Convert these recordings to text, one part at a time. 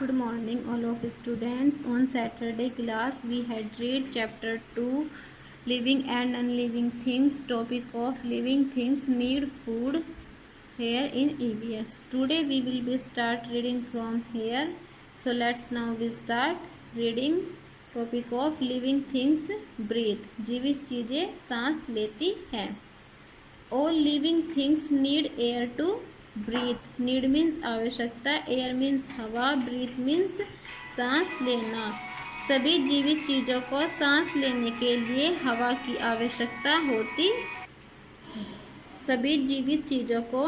Good morning all of students. On Saturday class we had read chapter 2 living and non-living things. Topic of living things need food here in EVS. Today we will be start reading from here. So let's now we start reading. Topic of living things breathe. जीवित चीजें सांस लेती हैं. All living things need air to breathe. Need means आवश्यकता, air means हवा, breathe means सांस लेना. सभी जीवित चीजों को सांस लेने के लिए हवा की आवश्यकता होती. सभी जीवित चीजों को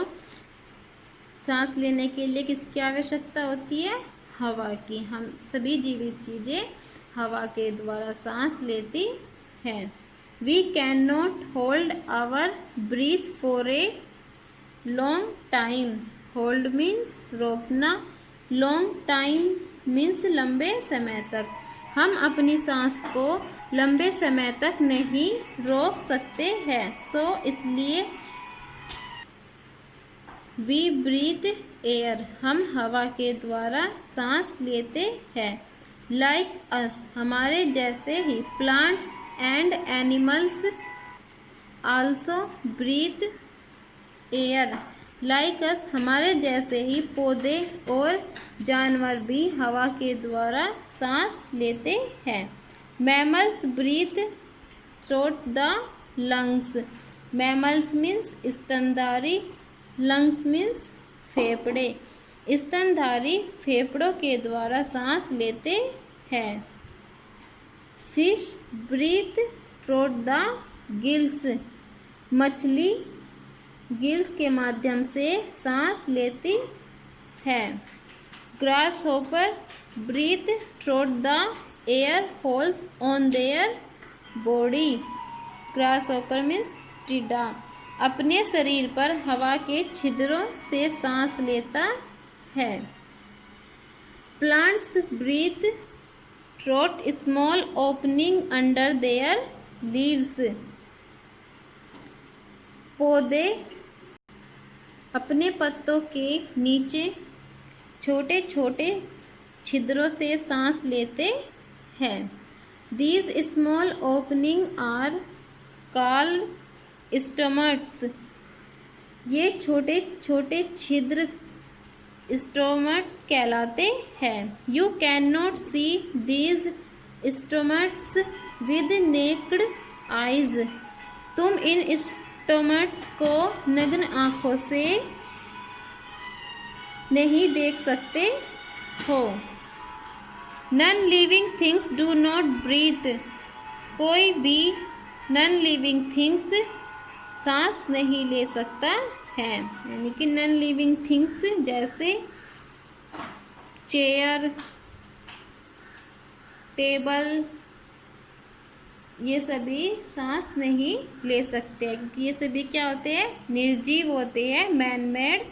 सांस लेने के लिए किसकी आवश्यकता होती है? हवा की. हम सभी जीवित चीजें हवा के द्वारा सांस लेती हैं. We cannot hold our breath for a long time. Hold means रोकना, long time means लंबे समय तक. हम अपनी सांस को लंबे समय तक नहीं रोक सकते हैं. So इसलिए we breathe air. हम हवा के द्वारा सांस लेते हैं. Like us, हमारे जैसे ही. Plants and animals also breathe air. Like us, हमारे जैसे ही पौधे और जानवर भी हवा के द्वारा सांस लेते हैं. Mammals breathe through the lungs. Mammals means स्तनधारी, lungs means फेफड़े. स्तनधारी फेफड़ों के द्वारा सांस लेते हैं. Fish breathe through the gills. मछली गिल्स के माध्यम से सांस लेती है. Grasshopper breathe through the air holes on their body. Grasshopper means टिड्डा अपने शरीर पर हवा के छिद्रों से सांस लेता है. Plants breathe through small opening under their leaves. पौधे अपने पत्तों के नीचे छोटे छोटे छिद्रों से सांस लेते हैं. These small opening are called stomachs. ये छोटे छोटे छिद्र स्टोमट्स कहलाते हैं. You cannot see these stomachs with naked eyes. तुम इन स्टोमट्स को नग्न आँखों से नहीं देख सकते हो. None living things do not breathe. कोई भी नॉन लिविंग थिंग्स सांस नहीं ले सकता है. यानी कि नॉन लिविंग थिंग्स जैसे चेयर, टेबल, ये सभी सांस नहीं ले सकते क्योंकि ये सभी क्या होते हैं? निर्जीव होते हैं, मैन मेड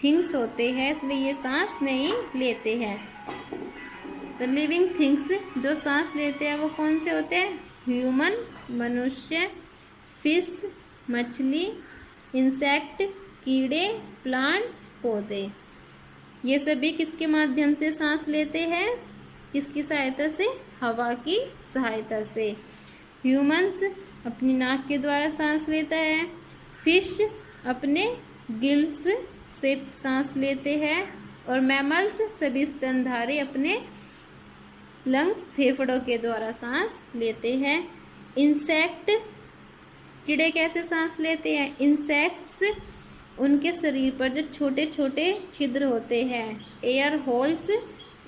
थिंग्स होते हैं, इसलिए ये सांस नहीं लेते हैं. तो लिविंग थिंग्स जो सांस लेते हैं वो कौन से होते हैं? ह्यूमन मनुष्य, फिश मछली, इंसेक्ट कीड़े, प्लांट्स पौधे. ये सभी किसके माध्यम से सांस लेते हैं? किसकी सहायता से? हवा की सहायता से. ह्यूमंस अपनी नाक के द्वारा सांस लेता है. फिश अपने गिल्स से सांस लेते हैं. और मैमल्स सभी स्तनधारी अपने लंग्स फेफड़ों के द्वारा सांस लेते हैं. इंसेक्ट कीड़े कैसे सांस लेते हैं? इंसेक्ट्स उनके शरीर पर जो छोटे छोटे छिद्र होते हैं, air holes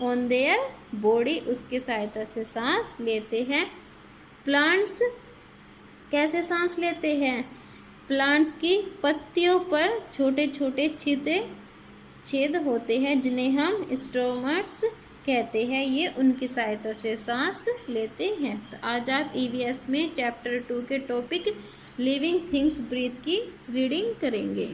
on their body, उसकी सहायता से सांस लेते हैं. प्लांट्स कैसे सांस लेते हैं? प्लांट्स की पत्तियों पर छोटे छोटे छेद होते हैं जिन्हें हम स्टोमट्स कहते हैं. ये उनकी सहायता से सांस लेते हैं. तो आज आप EVS में चैप्टर 2 के टॉपिक लिविंग थिंग्स ब्रीथ की रीडिंग करेंगे.